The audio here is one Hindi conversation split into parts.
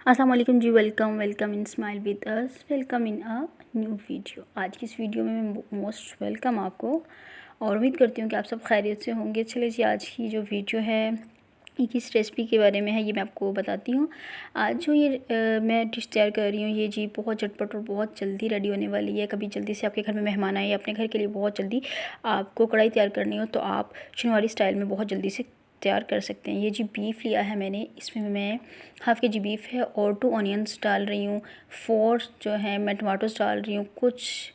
अस्सलाम वालेकुम जी। Welcome in smile with us, welcome in a new video. आज की इस वीडियो में मैं मोस्ट वेलकम आपको और उम्मीद करती हूँ कि आप सब खैरियत से होंगे। चलिए जी, आज की जो वीडियो है ये किस रेसिपी के बारे में है ये मैं आपको बताती हूँ। आज जो ये मैं डिश तैयार कर रही हूँ ये जी बहुत झटपट और बहुत जल्दी रेडी होने वाली है। कभी जल्दी से आपके घर में मेहमान आए या अपने घर के लिए बहुत जल्दी आपको कढ़ाई तैयार करनी हो तो आप शनिवारी स्टाइल में बहुत जल्दी से तैयार कर सकते हैं। ये जी बीफ लिया है मैंने, इसमें मैं हाफ़ के जी बीफ है और 2 ऑनियंस डाल रही हूँ, 4 जो है मैं टमाटोस डाल रही हूँ, कुछ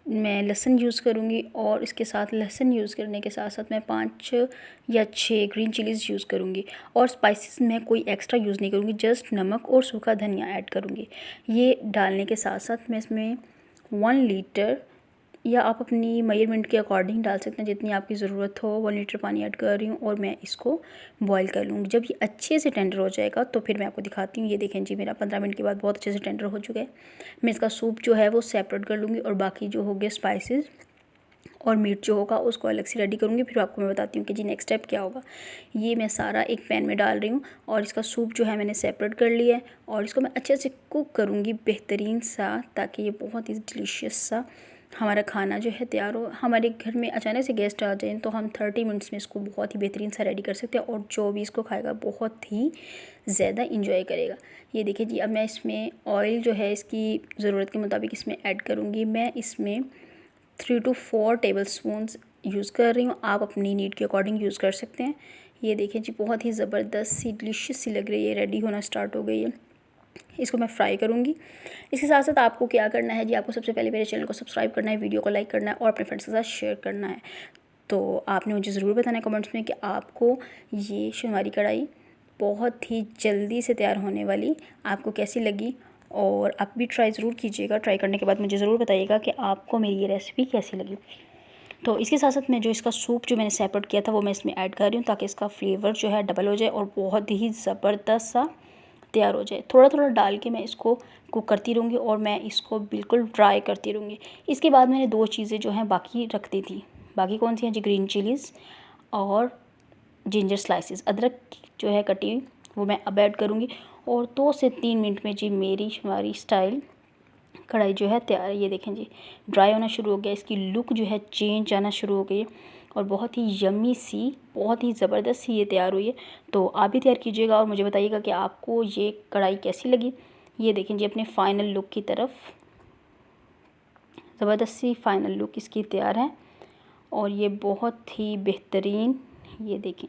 मैं लहसुन यूज़ करूँगी और इसके साथ लहसुन यूज़ करने के साथ साथ मैं 5 या 6 ग्रीन चिलीज़ यूज़ करूँगी और स्पाइसेस मैं कोई एक्स्ट्रा यूज़ नहीं करूँगी, जस्ट नमक और सूखा धनिया ऐड करूँगी। ये डालने के साथ साथ मैं इसमें 1 लीटर या आप अपनी मेजरमेंट के अकॉर्डिंग डाल सकते हैं, जितनी आपकी ज़रूरत हो 1 लीटर पानी ऐड कर रही हूँ और मैं इसको बॉईल कर लूँगी। जब ये अच्छे से टेंडर हो जाएगा तो फिर मैं आपको दिखाती हूँ। ये देखें जी, मेरा 15 मिनट के बाद बहुत अच्छे से टेंडर हो चुका है। मैं इसका सूप जो है वो सेपरेट कर लूँगी और बाकी जो हो गए स्पाइसेस और मीट जो होगा उसको अलग से रेडी करूँगी। फिर आपको मैं बताती हूँ कि जी नेक्स्ट स्टेप क्या होगा। ये मैं सारा एक पैन में डाल रही हूँ और इसका सूप जो है मैंने सेपरेट कर लिया है और इसको मैं अच्छे से कुक करूँगी बेहतरीन सा, ताकि ये बहुत ही डिलीशियस सा हमारा खाना जो है तैयार हो। हमारे घर में अचानक से गेस्ट आ जाएँ तो हम 30 मिनट्स में इसको बहुत ही बेहतरीन सा रेडी कर सकते हैं और जो भी इसको खाएगा बहुत ही ज़्यादा इंजॉय करेगा। ये देखिए जी, अब मैं इसमें ऑयल जो है इसकी ज़रूरत के मुताबिक इसमें ऐड करूँगी। मैं इसमें 3 to 4 टेबल स्पून्स यूज़ कर रही हूँ, आप अपनी नीड के अकॉर्डिंग यूज़ कर सकते हैं। ये देखिए जी, बहुत ही ज़बरदस्त सी डिलीशियस सी लग रही है, रेडी होना स्टार्ट हो गई है। इसको मैं फ्राई करूँगी। इसके साथ साथ आपको क्या करना है जी, आपको सबसे पहले मेरे चैनल को सब्सक्राइब करना है, वीडियो को लाइक करना है और अपने फ्रेंड्स के साथ शेयर करना है। तो आपने मुझे ज़रूर बताना है कमेंट्स में कि आपको ये शनिवारी कढ़ाई बहुत ही जल्दी से तैयार होने वाली आपको कैसी लगी, और आप भी ट्राई ज़रूर कीजिएगा। ट्राई करने के बाद मुझे ज़रूर बताइएगा कि आपको मेरी ये रेसिपी कैसी लगी। तो इसके साथ साथ मैं जो इसका सूप जो मैंने सेपरेट किया था वो मैं इसमें ऐड कर रही हूँ, ताकि इसका फ्लेवर जो है डबल हो जाए और बहुत ही ज़बरदस्त सा तैयार हो जाए। थोड़ा थोड़ा डाल के मैं इसको कुक करती रहूँगी और मैं इसको बिल्कुल ड्राई करती रहूँगी। इसके बाद मैंने 2 चीज़ें जो हैं बाकी रख दी थी। बाकी कौन सी हैं जी, ग्रीन चिलीज़ और जिंजर स्लाइसेस, अदरक जो है कटी हुई, वो मैं अब ऐड करूँगी और 2 से 3 मिनट में जी मेरी हमारी स्टाइल कढ़ाई जो है तैयार है। ये देखें जी, ड्राई होना शुरू हो गया, इसकी लुक जो है चेंज आना शुरू हो गई है और बहुत ही यम्मी सी, बहुत ही ज़बरदस्त सी ये तैयार हुई है। तो आप भी तैयार कीजिएगा और मुझे बताइएगा कि आपको ये कढ़ाई कैसी लगी। ये देखें जी, अपने फाइनल लुक की तरफ ज़बरदस्त सी फाइनल लुक इसकी तैयार है और ये बहुत ही बेहतरीन। ये देखें,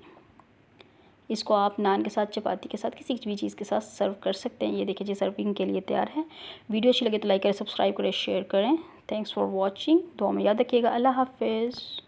इसको आप नान के साथ, चपाती के साथ, किसी भी चीज़ के साथ सर्व कर सकते हैं। ये देखिए जी, सर्विंग के लिए तैयार है। वीडियो अच्छी लगे तो लाइक करें, सब्सक्राइब करें, शेयर करें। Thanks for watching. दुआ में याद रखिएगा। अल्लाह हाफ़िज़।